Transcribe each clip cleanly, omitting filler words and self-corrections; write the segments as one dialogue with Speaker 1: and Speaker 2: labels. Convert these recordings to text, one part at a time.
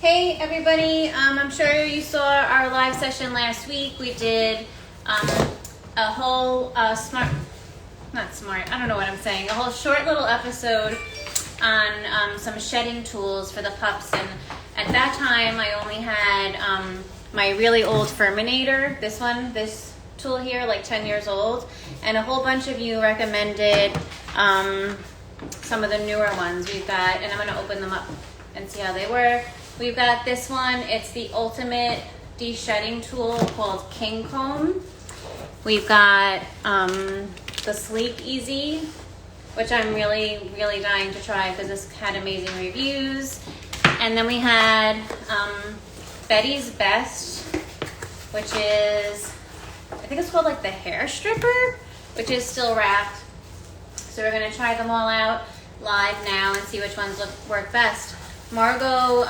Speaker 1: Hey everybody, I'm sure you saw our live session last week. We did a whole a whole short little episode on some shedding tools for the pups, and at that time I only had my really old Furminator, this tool here, like 10 years old, and a whole bunch of you recommended some of the newer ones we've got, and I'm going to open them up and see how they work. We've got this one. It's the ultimate deshedding tool called King Comb. We've got the Sleek Easy, which I'm really dying to try because this had amazing reviews. And then we had Betty's Best, which is, I think it's called like the hair stripper, which is still wrapped. So we're gonna try them all out live now and see which ones work best. Margot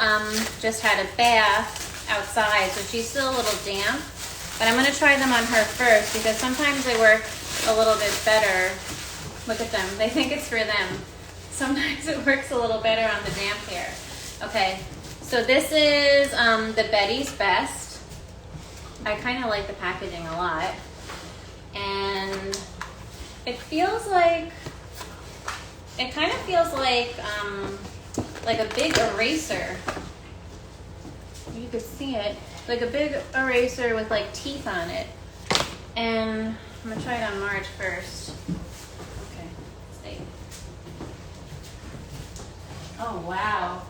Speaker 1: just had a bath outside, so she's still a little damp, but I'm gonna try them on her first because sometimes they work a little bit better. Look at them, they think it's for them. Sometimes it works a little better on the damp hair. Okay, so this is the Betty's Best. I kind of like the packaging a lot, and it feels like, it kind of feels like a big eraser. You could see it, like a big eraser with like teeth on it. And I'm gonna try it on Marge first. Okay, stay. Oh wow.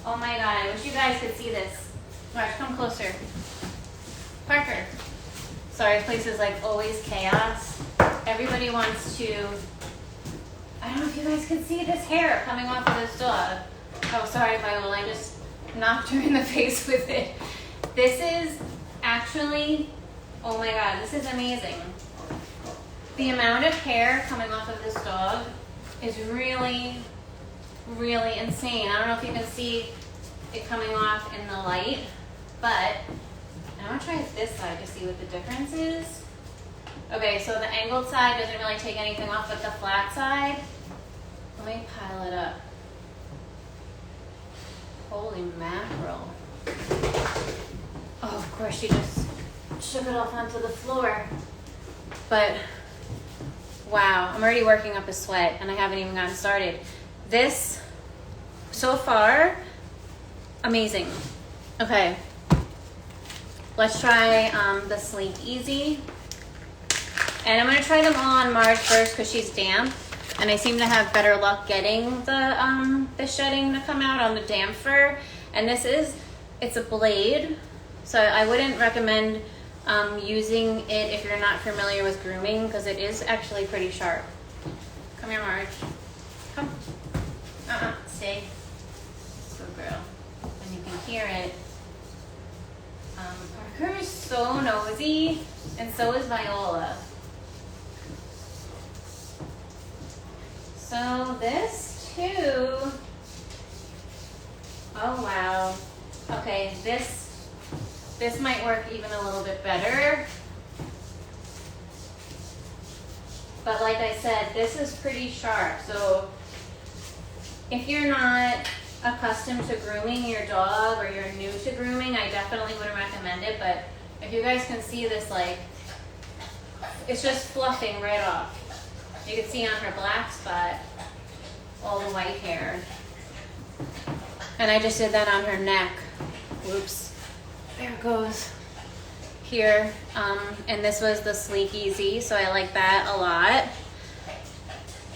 Speaker 1: Oh my God, I wish you guys could see this. Marge, come closer. Parker. Sorry, this place is like always chaos. Everybody wants to, I don't know if you guys can see this hair coming off of this dog. Oh, sorry, Viola, I just knocked her in the face with it. This is actually, oh my God, this is amazing. The amount of hair coming off of this dog is really insane. I don't know if you can see it coming off in the light, but I'm gonna try this side to see what the difference is. Okay, so the angled side doesn't really take anything off, but the flat side, let me pile it up. Holy mackerel. Oh, of course she just shook it off onto the floor. But, wow, I'm already working up a sweat and I haven't even gotten started. This, so far, amazing. Okay, let's try the Sleek Easy. And I'm gonna try them all on Marge first because she's damp. And I seem to have better luck getting the shedding to come out on the damp fur. And it's a blade, so I wouldn't recommend using it if you're not familiar with grooming because it is actually pretty sharp. Come here, Marge. Come. Stay. Good girl. And you can hear it. Parker is so nosy, and so is Viola. So this too, oh wow. Okay, this might work even a little bit better. But like I said, this is pretty sharp. So if you're not accustomed to grooming your dog or you're new to grooming, I definitely wouldn't recommend it. But if you guys can see this, like, it's just fluffing right off. You can see on her black spot all the white hair. And I just did that on her neck. Whoops. There it goes. Here. And this was the Sleek Easy, so I like that a lot.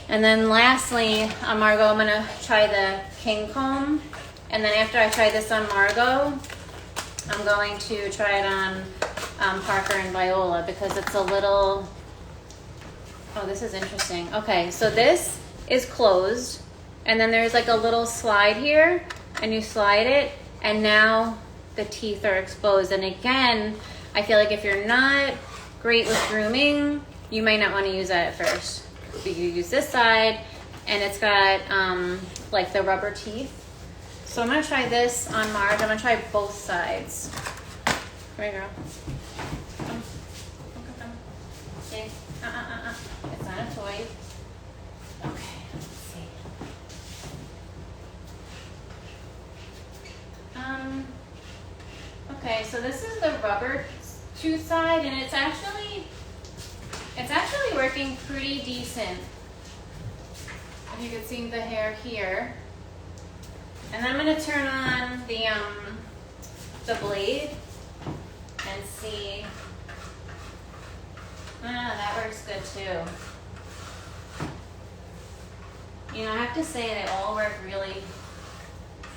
Speaker 1: And then lastly, on Margot, I'm gonna try the King Comb. And then after I try this on Margot, I'm going to try it on Parker and Viola because it's a little, oh, this is interesting. Okay, so this is closed, and then there's like a little slide here, and you slide it, and now the teeth are exposed. And again, I feel like if you're not great with grooming, you might not want to use that at first. But you use this side, and it's got like the rubber teeth. So I'm gonna try this on Marge. I'm gonna try both sides. Come here, girl. Come. Come. Stay. It's not a toy. Okay, let's see. Okay, so this is the rubber tooth side, and it's actually working pretty decent. If you can see the hair here. And I'm gonna turn on the blade and see. Ah, that works good too. You know, I have to say they all work really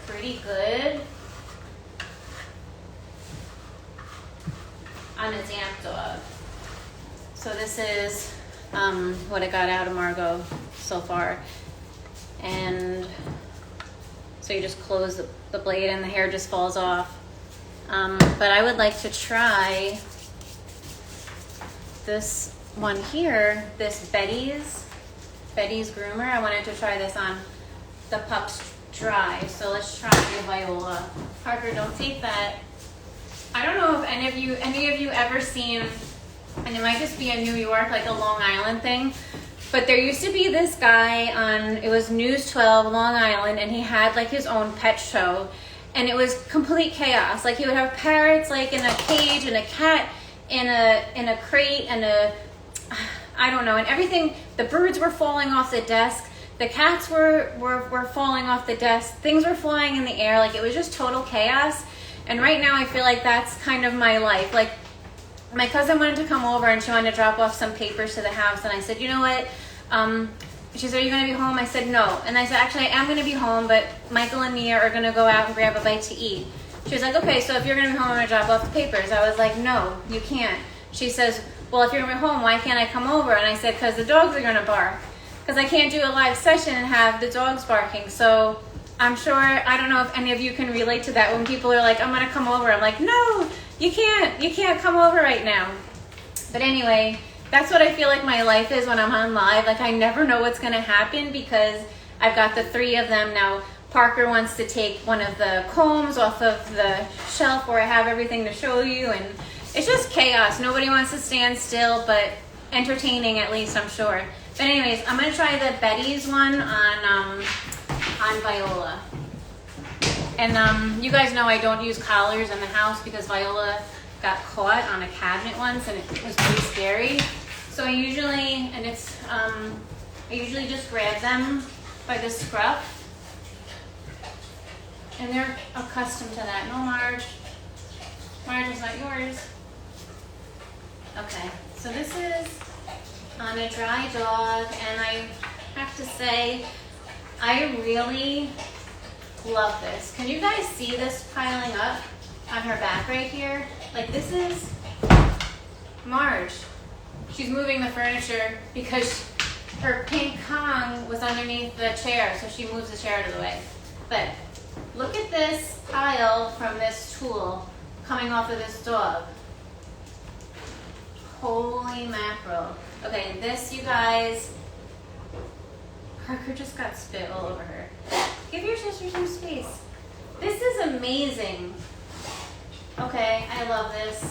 Speaker 1: pretty good on a damp dog. So this is what I got out of Margot so far. And so you just close the blade and the hair just falls off. But I would like to try this one here, this Betty's groomer. I wanted to try this on the pups dry. So let's try Viola. Parker, don't take that. I don't know if any of you ever seen, and it might just be in New York, like a Long Island thing, but there used to be this guy on, it was News 12, Long Island, and he had like his own pet show, and it was complete chaos. Like he would have parrots like in a cage, and a cat in a crate, and I don't know, and everything. The birds were falling off the desk. The cats were falling off the desk. Things were flying in the air. Like it was just total chaos. And right now I feel like that's kind of my life. Like my cousin wanted to come over and she wanted to drop off some papers to the house. And I said, you know what? She said, are you going to be home? I said, no. And I said, actually, I am going to be home, but Michael and Mia are going to go out and grab a bite to eat. She was like, okay, so if you're going to be home, I'm going to drop off the papers. I was like, no, you can't. She says, well, if you're going to be home, why can't I come over? And I said, because the dogs are going to bark. Because I can't do a live session and have the dogs barking. So I'm sure, I don't know if any of you can relate to that when people are like, I'm going to come over. I'm like, no, you can't come over right now. But anyway, that's what I feel like my life is when I'm on live. Like I never know what's going to happen because I've got the 3 of them now. Parker wants to take one of the combs off of the shelf where I have everything to show you, and it's just chaos. Nobody wants to stand still, but entertaining at least, I'm sure. But anyways, I'm going to try the Betty's one on Viola. And you guys know I don't use collars in the house because Viola got caught on a cabinet once and it was pretty scary. So I usually just grab them by the scruff. And they're accustomed to that. No, Marge. Marge, is not yours. Okay, so this is on a dry dog, and I have to say, I really love this. Can you guys see this piling up on her back right here? Like this is Marge. She's moving the furniture because her pink Kong was underneath the chair, so she moves the chair out of the way. But look at this pile from this tool coming off of this dog. Holy mackerel. Okay, and this, you guys, Parker just got spit all over her. Give your sister some space. This is amazing. Okay, I love this.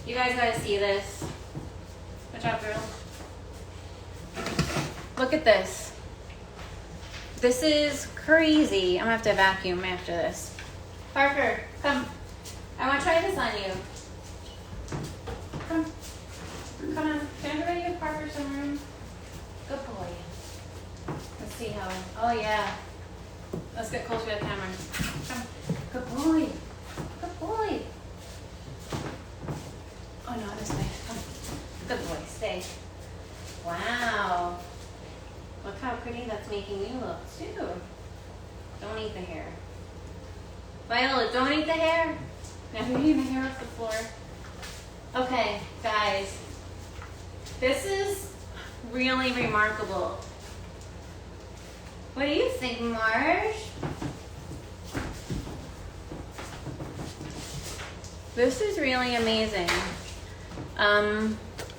Speaker 1: You guys gotta see this. Good job, girl. Look at this. This is crazy. I'm gonna have to vacuum after this. Parker, come. I wanna try this on you. Come. Come on. Can everybody give Parker some room? Good boy. Let's see how. Oh, yeah. Let's get closer to the camera. Come. Good boy. Good boy. Oh, no, this way. Come. Good boy. Stay. Wow. Look how pretty that's making you look, too. Don't eat the hair. Viola, don't eat the hair. Now you're eating the hair off the floor. Okay, guys. This is really remarkable. What do you think, Marge? This is really amazing.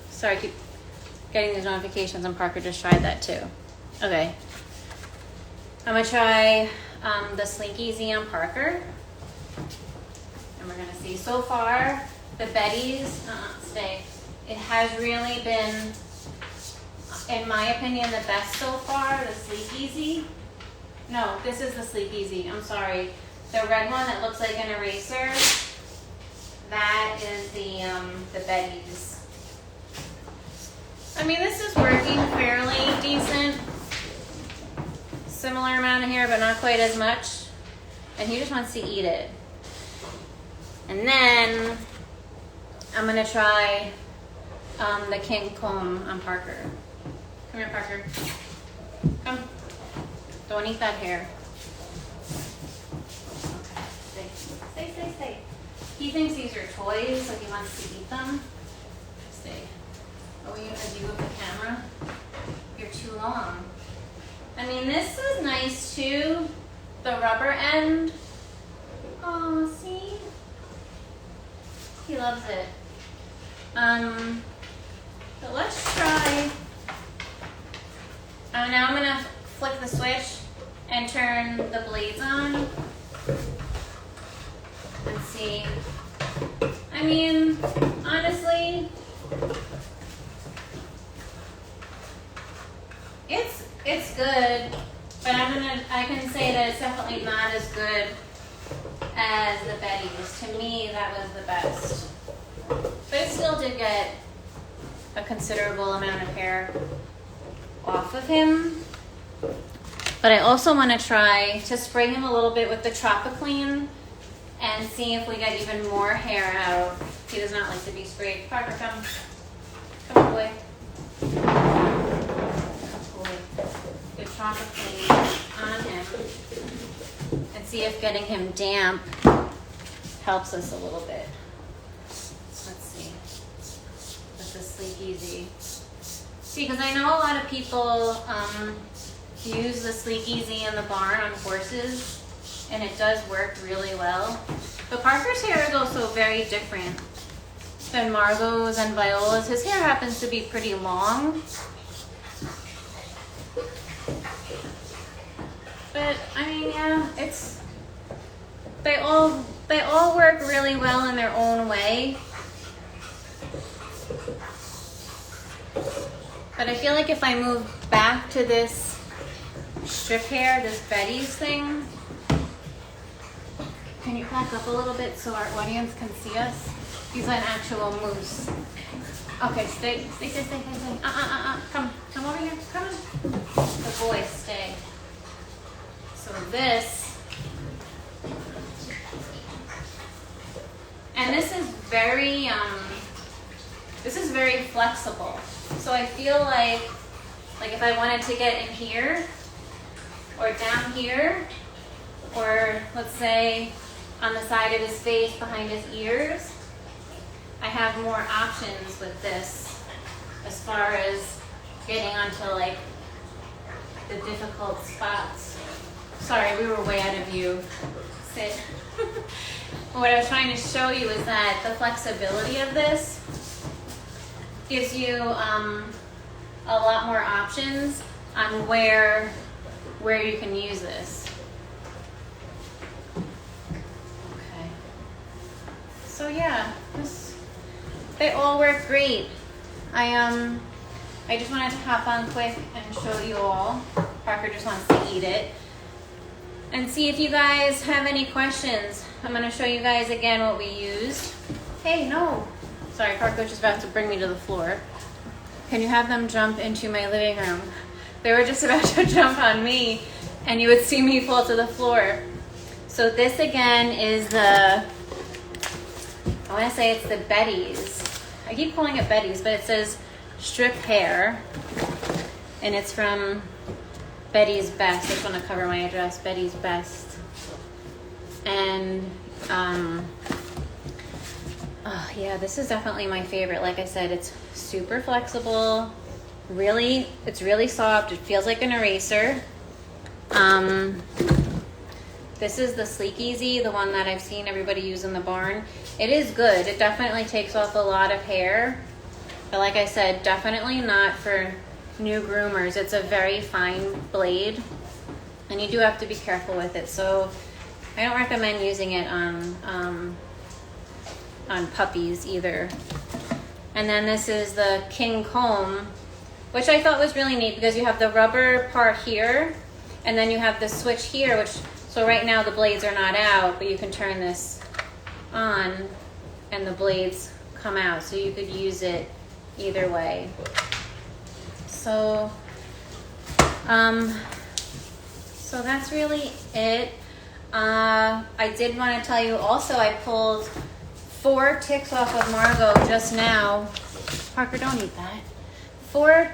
Speaker 1: Sorry, I keep getting these notifications, and Parker just tried that too. Okay. I'm gonna try the Sleek Easy on Parker. And we're gonna see. So far, the Betty's, stay. It has really been, in my opinion, the best so far, the Sleek Easy. No, this is the Sleek Easy, I'm sorry. The red one that looks like an eraser. that is the Betty's. I mean, this is working fairly decent. Similar amount of hair, but not quite as much. And he just wants to eat it. And then I'm gonna try the king comb on Parker. Come here, Parker. Come. Don't eat that hair. Okay. Stay. He thinks these are toys, like he wants to eat them. Stay. What were you gonna do with the camera? You're too long. I mean, this is nice too. The rubber end. Oh, see? He loves it. But let's try. Now I'm gonna flick the switch and turn the blades on and see. I mean, honestly, it's good, but I can say that it's definitely not as good as the Betty's. To me, that was the best. But it still did get a considerable amount of hair off of him. But I also want to try to spray him a little bit with the Tropiclean and see if we get even more hair out. He does not like to be sprayed. Parker, come. Come, boy. Good Tropiclean on him and see if getting him damp helps us a little bit. Let's see. With the Sleek Easy. See, because I know a lot of people use the Sleek Easy in the barn on horses, and it does work really well. But Parker's hair is also very different than Margot's and Viola's. His hair happens to be pretty long. But I mean, yeah, they all work really well in their own way. But I feel like if I move back to this strip hair, this Betty's thing, can you back up a little bit so our audience can see us? He's an actual moose. Okay, stay. Come over here, come on. The boy, stay. So this, and this is very flexible. So I feel like if I wanted to get in here or down here, or let's say on the side of his face behind his ears, I have more options with this as far as getting onto like the difficult spots. Sorry, we were way out of view. Sit. What I was trying to show you is that the flexibility of this gives you a lot more options on where you can use this. Okay. So yeah, they all work great. I just wanted to hop on quick and show you all. Parker just wants to eat it. And see if you guys have any questions. I'm going to show you guys again what we used. Hey, no. Sorry, Parker's just about to bring me to the floor. Can you have them jump into my living room? They were just about to jump on me, and you would see me fall to the floor. So this again is I want to say it's the Betty's. I keep calling it Betty's, but it says strip hair, and it's from Betty's Best. I just want to cover my address. Betty's Best. And yeah, this is definitely my favorite. Like I said, it's super flexible. It's really soft. It feels like an eraser. This is the Sleek Easy, the one that I've seen everybody use in the barn. It is good. It definitely takes off a lot of hair. But like I said, definitely not for new groomers. It's a very fine blade, and you do have to be careful with it. So I don't recommend using it on puppies either. And then this is the King Comb, which I thought was really neat because you have the rubber part here, and then you have the switch here, so right now the blades are not out, but you can turn this on and the blades come out, so you could use it either way. So so that's really it. I did want to tell you also, I pulled 4 ticks off of Margot just now. Parker, don't eat that. 4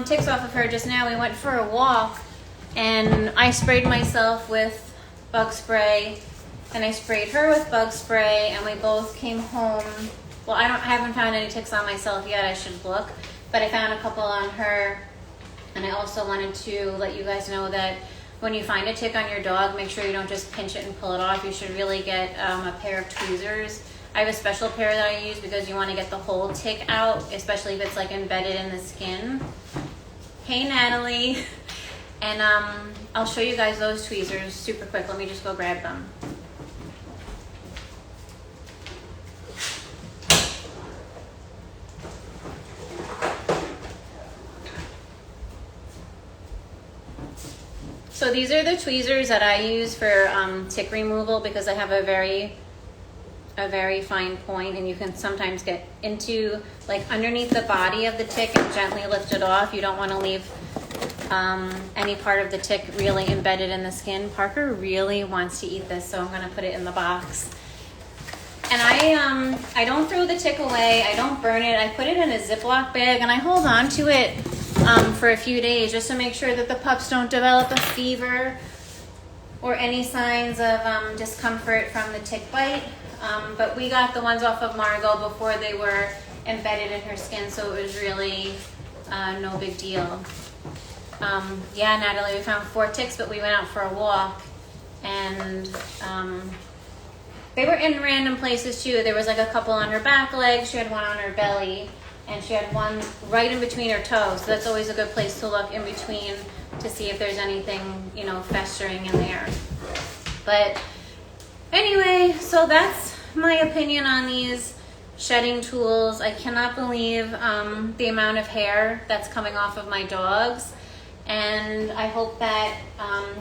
Speaker 1: ticks off of her just now. We went for a walk and I sprayed myself with bug spray and I sprayed her with bug spray, and we both came home. Well, I haven't found any ticks on myself yet. I should look, but I found a couple on her. And I also wanted to let you guys know that when you find a tick on your dog, make sure you don't just pinch it and pull it off. You should really get a pair of tweezers. I have a special pair that I use because you want to get the whole tick out, especially if it's like embedded in the skin. Hey, Natalie. And I'll show you guys those tweezers super quick. Let me just go grab them. So these are the tweezers that I use for tick removal because I have a very fine point, and you can sometimes get into like underneath the body of the tick and gently lift it off. You don't want to leave any part of the tick really embedded in the skin. Parker really wants to eat this, so I'm going to put it in the box. And I don't throw the tick away. I don't burn it. I put it in a Ziploc bag and I hold on to it for a few days just to make sure that the pups don't develop a fever or any signs of discomfort from the tick bite. But we got the ones off of Margot before they were embedded in her skin, so it was really no big deal. Yeah, Natalie, we found 4 ticks, but we went out for a walk, and they were in random places too. There was like a couple on her back leg, she had one on her belly, and she had one right in between her toes. So that's always a good place to look in between to see if there's anything, you know, festering in there. But anyway, so that's my opinion on these shedding tools. I cannot believe the amount of hair that's coming off of my dogs. And I hope that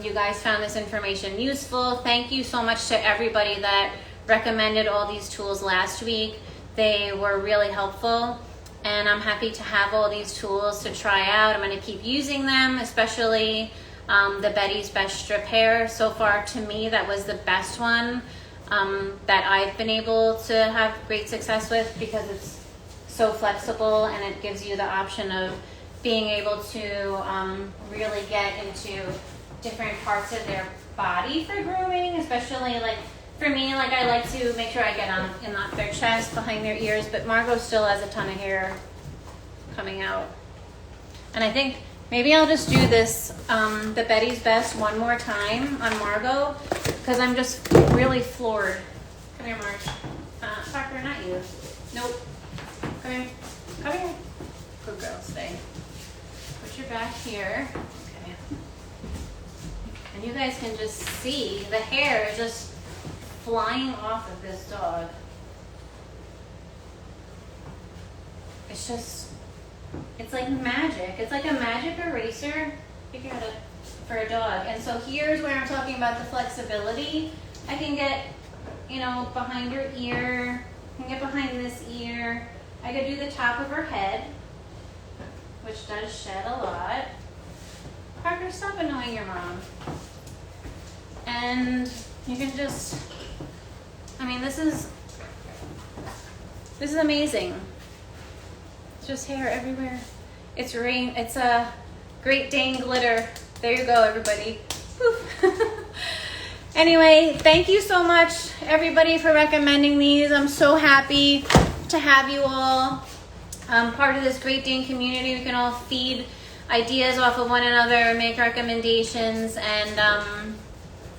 Speaker 1: you guys found this information useful. Thank you so much to everybody that recommended all these tools last week. They were really helpful, and I'm happy to have all these tools to try out. I'm going to keep using them, especially the Betty's Best Strip Hair. So far, to me, that was the best one that I've been able to have great success with because it's so flexible and it gives you the option of being able to really get into different parts of their body for grooming, especially like for me, like I like to make sure I get on in their chest, behind their ears, but Margot still has a ton of hair coming out. And I think maybe I'll just do this, the Betty's Best one more time on Margot, because I'm just really floored. Come here, Marge. Parker, not you. Nope. Come here. Come here. Good girl, stay. Put your back here. Okay. And you guys can just see the hair is just flying off of this dog. It's just, it's like magic. It's like a magic eraser for a dog. And so here's where I'm talking about the flexibility. I can get, you know, behind her ear. I can get behind this ear. I could do the top of her head, which does shed a lot. Parker, stop annoying your mom. And you can just, I mean, this is amazing. It's just hair everywhere. It's rain. It's a Great Dane glitter. There you go, everybody. Anyway, thank you so much, everybody, for recommending these. I'm so happy to have you all part of this Great Dane community. We can all feed ideas off of one another, make recommendations, and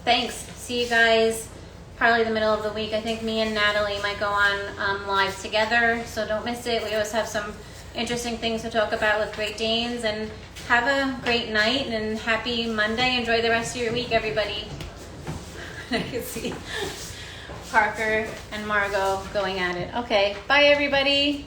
Speaker 1: thanks. See you guys probably the middle of the week. I think me and Natalie might go on live together, so don't miss it. We always have some interesting things to talk about with Great Danes, and have a great night and happy Monday. Enjoy the rest of your week, everybody. I can see Parker and Margot going at it. Okay, bye everybody.